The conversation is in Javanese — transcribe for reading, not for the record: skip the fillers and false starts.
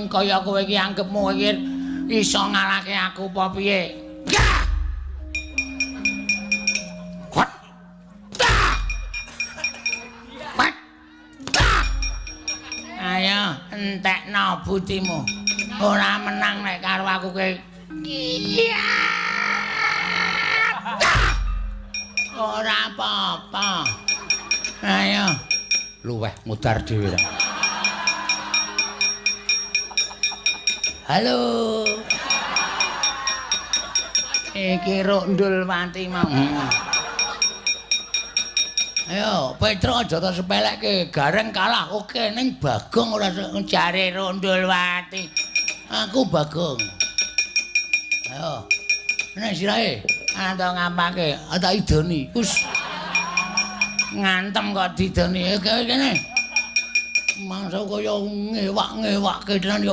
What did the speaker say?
kaya kowe iki anggepmu iki iso ngalahke aku apa piye? Ayo entekno butimu. Ora menang nek karo aku kowe. Ora apa-apa. Ayo. Luweh mudar dhewe. Halo. Iki Rondul Wati mau. Ayo, Petro aja tak sepelekke, Gareng kalah. Oke, ning Bagong ora jare Rondul Wati. Aku Bagong. Ayo. Nek sirahe, anta ngampake, tak idoni. Wis ngantem kok didoni. Kene. Mangsa kaya ngewak-ngewakke tenan.